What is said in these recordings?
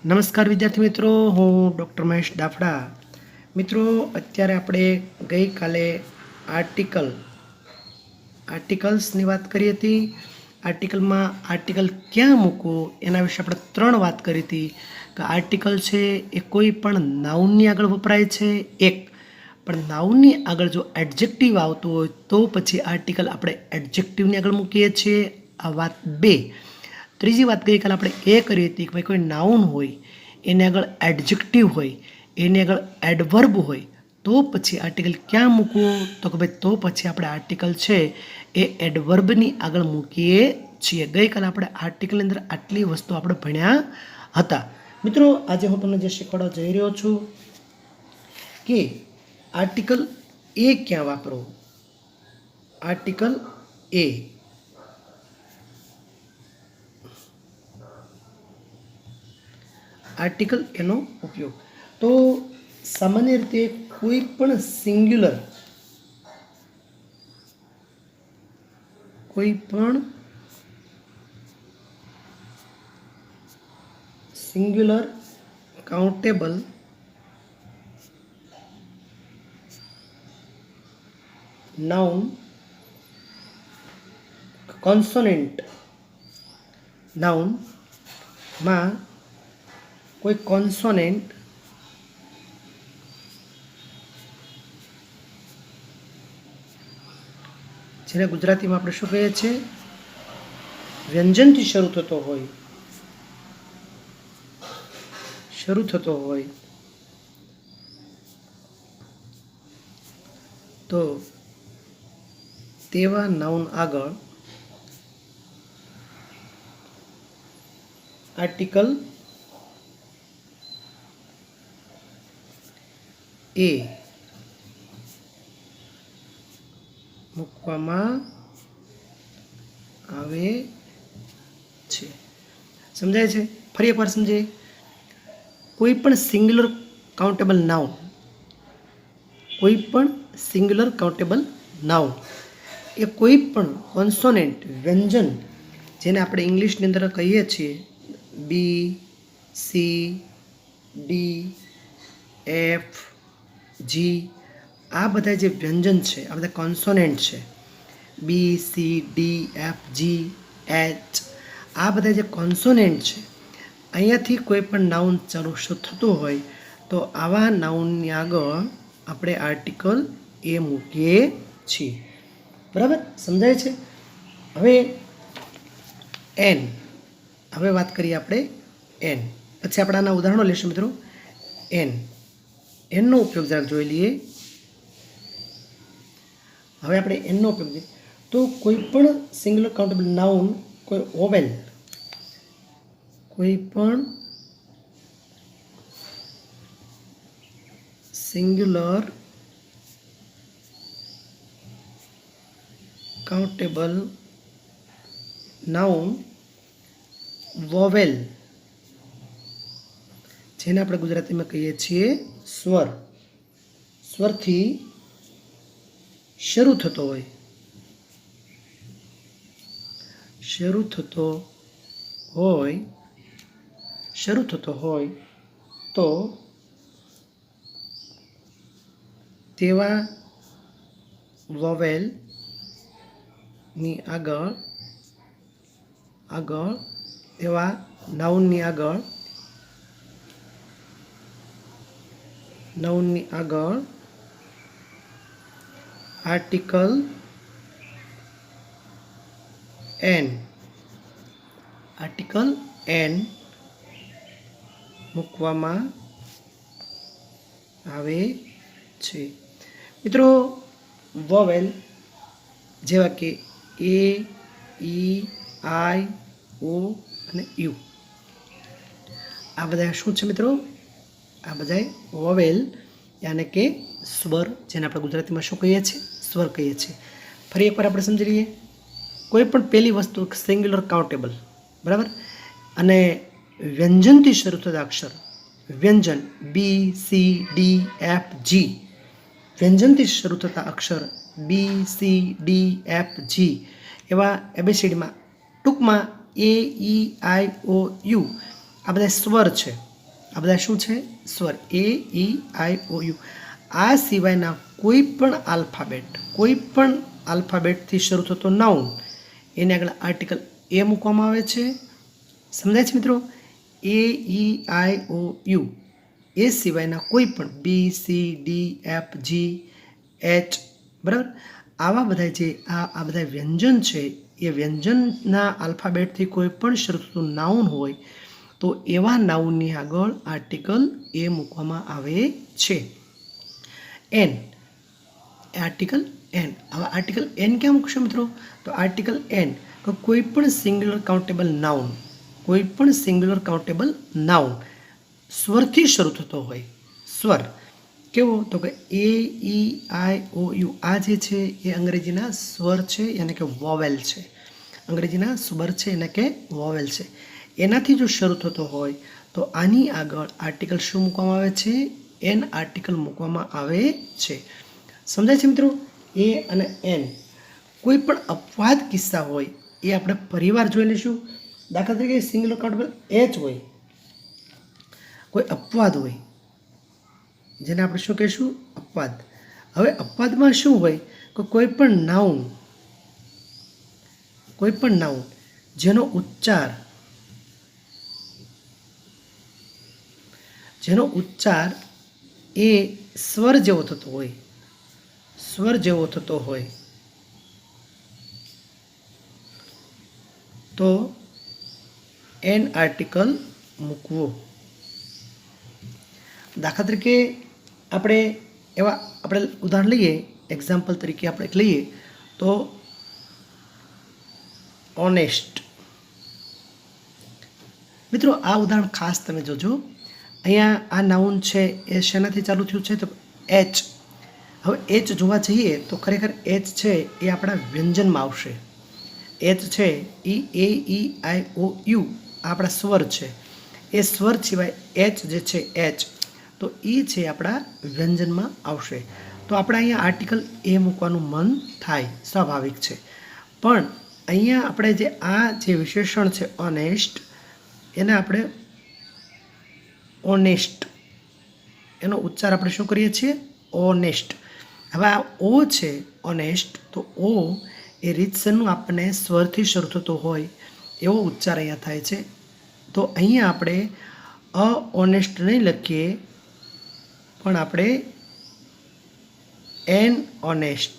નમસ્કાર વિદ્યાર્થી મિત્રો, હું ડૉક્ટર મહેશ દાફડા. મિત્રો, અત્યારે આપણે ગઈકાલે આર્ટિકલ્સની વાત કરી હતી. આર્ટિકલમાં આર્ટિકલ ક્યાં મૂકવું એના વિશે આપણે 3 વાત કરી હતી. કે આર્ટિકલ છે એ કોઈ પણ નાઉનની આગળ વપરાય છે, એક પણ નાઉનની આગળ જો એડજેક્ટિવ આવતું હોય તો પછી આર્ટિકલ આપણે એડજેક્ટિવની આગળ મૂકીએ છીએ. આ વાત 2. ત્રીજી વાત ગઈકાલે આપણે એ કરી હતી કે ભાઈ કોઈ નાઉન હોય એની આગળ એડજેક્ટિવ હોય, એની આગળ એડવર્બ હોય તો પછી આર્ટિકલ ક્યાં મૂકવું, તો કે ભાઈ તો પછી આપણે આર્ટિકલ છે એ એડવર્બની આગળ મૂકીએ છીએ. ગઈકાલે આપણે આર્ટિકલની અંદર આટલી વસ્તુ આપણે ભણ્યા હતા. મિત્રો, આજે હું તમને જે શીખવાડવા જઈ રહ્યો છું કે આર્ટિકલ એ ક્યાં વાપરવું. આર્ટિકલ એ આર્ટિકલ એનો ઉપયોગ તો સામાન્ય રીતે કોઈ પણ સિંગ્યુલર કાઉન્ટેબલ નાઉન કોન્સોનન્ટ નાઉનમાં કોઈ કોન્સોનન્ટ જેને ગુજરાતીમાં આપણે શું કહીએ છીએ, વ્યંજનથી શરૂ થતો હોય તો તેવા નાઉન આગળ આર્ટિકલ એ મૂકવામાં આવે છે. સમજાય છે? ફરી એકવાર સમજાય. કોઈ પણ સિંગ્યુલર કાઉન્ટેબલ નાઉન એ કોઈ પણ કોન્સોનન્ટ વ્યંજન જેને આપણે ઇંગ્લિશની અંદર કહીએ છીએ બી, સી, ડી, એફ, જી, આ બધા જે વ્યંજન છે, આ બધા કોન્સોનન્ટ છે, બી, C, D, F, G, H, આ બધા જે કોન્સોનન્ટ છે, અહીંયાથી કોઈ પણ નાઉન ચાલુ થતું હોય તો આવા નાઉનની આગળ આપણે આર્ટિકલ એ મૂકીએ છીએ. બરાબર? સમજાય છે? હવે વાત કરીએ આપણે એન. પછી આપણે આના ઉદાહરણો લઈશું મિત્રો. એનનો ઉપયોગ જરાક જોઈ લઈએ. હવે આપણે એનનો ઉપયોગ જોઈએ તો કોઈ પણ સિંગ્યુલર કાઉન્ટેબલ નાઉન, કોઈ પણ સિંગ્યુલર કાઉન્ટેબલ નાઉન વોવેલ, જેને આપણે ગુજરાતીમાં કહીએ છીએ સ્વરથી શરૂ થતો હોય તો તેવા વોવેલની આગળ તેવા નાઉનની આગળ આર્ટિકલ એન મૂકવામાં આવે છે. મિત્રો, વોવેલ જેવા કે એ, ઈ, આઈ, ઓ અને યુ, આ બધા શું છે મિત્રો? આ બધા વોવેલ યાને કે સ્વર, જેને આપણે ગુજરાતીમાં શું કહીએ છીએ? સ્વર કહીએ છીએ. ફરી એકવાર આપણે સમજી લઈએ. કોઈ પણ પહેલી વસ્તુ સિંગ્યુલર કાઉન્ટેબલ, બરાબર, અને વ્યંજનથી શરૂ થતા અક્ષર, વ્યંજન બી, સી, ડી, એફ, જી, વ્યંજનથી શરૂ થતા અક્ષર બી, સી, ડી, એફ, જી એવા એબીસીડીમાં ટૂંકમાં એ, ઈ, આઈ, ઓ, યુ આ બધા સ્વર છે. આ બધા શું છે? સ્વર. એ ઈ આઈ ઓ યુ. આ સિવાયના કોઈ પણ આલ્ફાબેટથી શરૂ થતો નાઉન એને આગળ આર્ટિકલ એ મૂકવામાં આવે છે. સમજાય છે મિત્રો? એ ઈ આઈ ઓ યુ એ સિવાયના કોઈ પણ B C D F G H, બરાબર, આવા બધા જે આ બધા વ્યંજન છે એ વ્યંજનના આલ્ફાબેટથી કોઈ પણ શરૂ થતું નાઉન હોય તો એવા નાઉનની આગળ આર્ટિકલ એ મૂકવામાં આવે છે. An, article an. હવે આર્ટિકલ એન ક્યાં મૂકશો મિત્રો? તો આર્ટિકલ એન કોઈ પણ સિંગ્યુલર કાઉન્ટેબલ નાઉન સ્વરથી શરૂ થતો હોય. સ્વર કેવો? તો કે એ ઈ આઈ ઓ યુ. આ જે છે એ અંગ્રેજીના સ્વર છે, એને કે વોવેલ છે. અંગ્રેજીના સ્વર છે એને કે વોવેલ છે. એનાથી જો શરૂ થતો હોય તો આની આગળ આર્ટિકલ શું મૂકવામાં આવે છે? એન આર્ટિકલ મૂકવામાં આવે છે. સમજાય છે મિત્રો? એ અને એન. કોઈ પણ અપવાદ કિસ્સા હોય એ આપણે પરિવાર જોઈ લઈશું. દાખલા તરીકે સિંગ્યુલર કાઉન્ટેબલ એચ હોય, કોઈ અપવાદ હોય જેને આપણે શું કહીશું? અપવાદ. હવે અપવાદમાં શું હોય કે કોઈ પણ નાઉન જેનો ઉચ્ચાર એ સ્વર જેવો થતો હોય તો એન આર્ટિકલ મૂકવો. દાખલા તરીકે આપણે ઉદાહરણ લઈએ, એક્ઝામ્પલ તરીકે આપણે લઈએ તો ઓનેસ્ટ. મિત્રો આ ઉદાહરણ ખાસ તમે જોજો. અહીંયા આ નાઉન છે એ શેનાથી ચાલુ થયું છે? તો એચ. હવે એચ જોવા જઈએ તો ખરેખર એચ છે એ આપણા વ્યંજનમાં આવશે. એચ છે એ ઈ આઈ ઓ યુ આપણા સ્વર છે. એ સ્વર સિવાય એચ જે છે એચ તો એ છે આપણા વ્યંજનમાં આવશે. તો આપણે અહીંયા આર્ટિકલ એ મૂકવાનું મન થાય, સ્વાભાવિક છે. પણ અહીંયા આપણે જે વિશેષણ છે ઓનેસ્ટ, એને આપણે ઓનેસ્ટ, એનો ઉચ્ચાર આપણે શું કરીએ છીએ? ઓનેસ્ટ. હવે આ ઓ છે ઓનેસ્ટ, તો ઓ એ રીતસરનું આપણને સ્વરથી શરૂ થતો હોય એવો ઉચ્ચાર અહીંયા થાય છે. તો અહીંયા આપણે ઓનેસ્ટ નહીં લખીએ, પણ આપણે એન ઓનેસ્ટ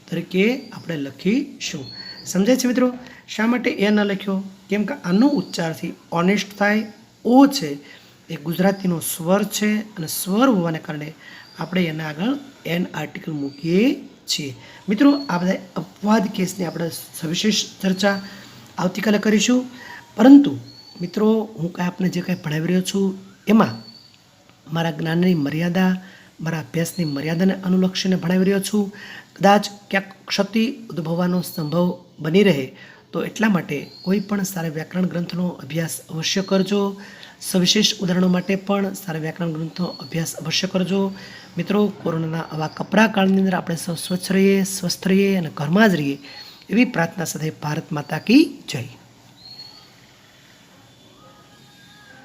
તરીકે આપણે લખીશું. સમજાય છે મિત્રો? શા માટે એ ન લખ્યો? કેમ કે આનો ઉચ્ચારથી ઓનેસ્ટ થાય. ઓ છે એ ગુજરાતીનો સ્વર છે અને સ્વર હોવાને કારણે આપણે એના આગળ એન આર્ટિકલ મૂકીએ છીએ. મિત્રો આ બધા અપવાદ કેસની આપણે સવિશેષ ચર્ચા આવતીકાલે કરીશું. પરંતુ મિત્રો હું આપને જે કંઈ ભણાવી રહ્યો છું એમાં મારા જ્ઞાનની મર્યાદા, મારા અભ્યાસની મર્યાદાને અનુલક્ષીને ભણાવી રહ્યો છું. કદાચ ક્યાંક ક્ષતિ ઉદ્ભવવાનો સંભવ બની રહે તો એટલા માટે કોઈ પણ સારા વ્યાકરણ ગ્રંથનો અભ્યાસ અવશ્ય કરજો. સવિશેષ ઉદાહરણો માટે પણ સારા વ્યાકરણ ગ્રંથનો અભ્યાસ અવશ્ય કરજો. મિત્રો કોરોનાના આવા કપરા કાળની અંદર આપણે સૌ સ્વચ્છ રહીએ, સ્વસ્થ રહીએ અને ઘરમાં જ રહીએ એવી પ્રાર્થના સાથે ભારત માતા કી જય.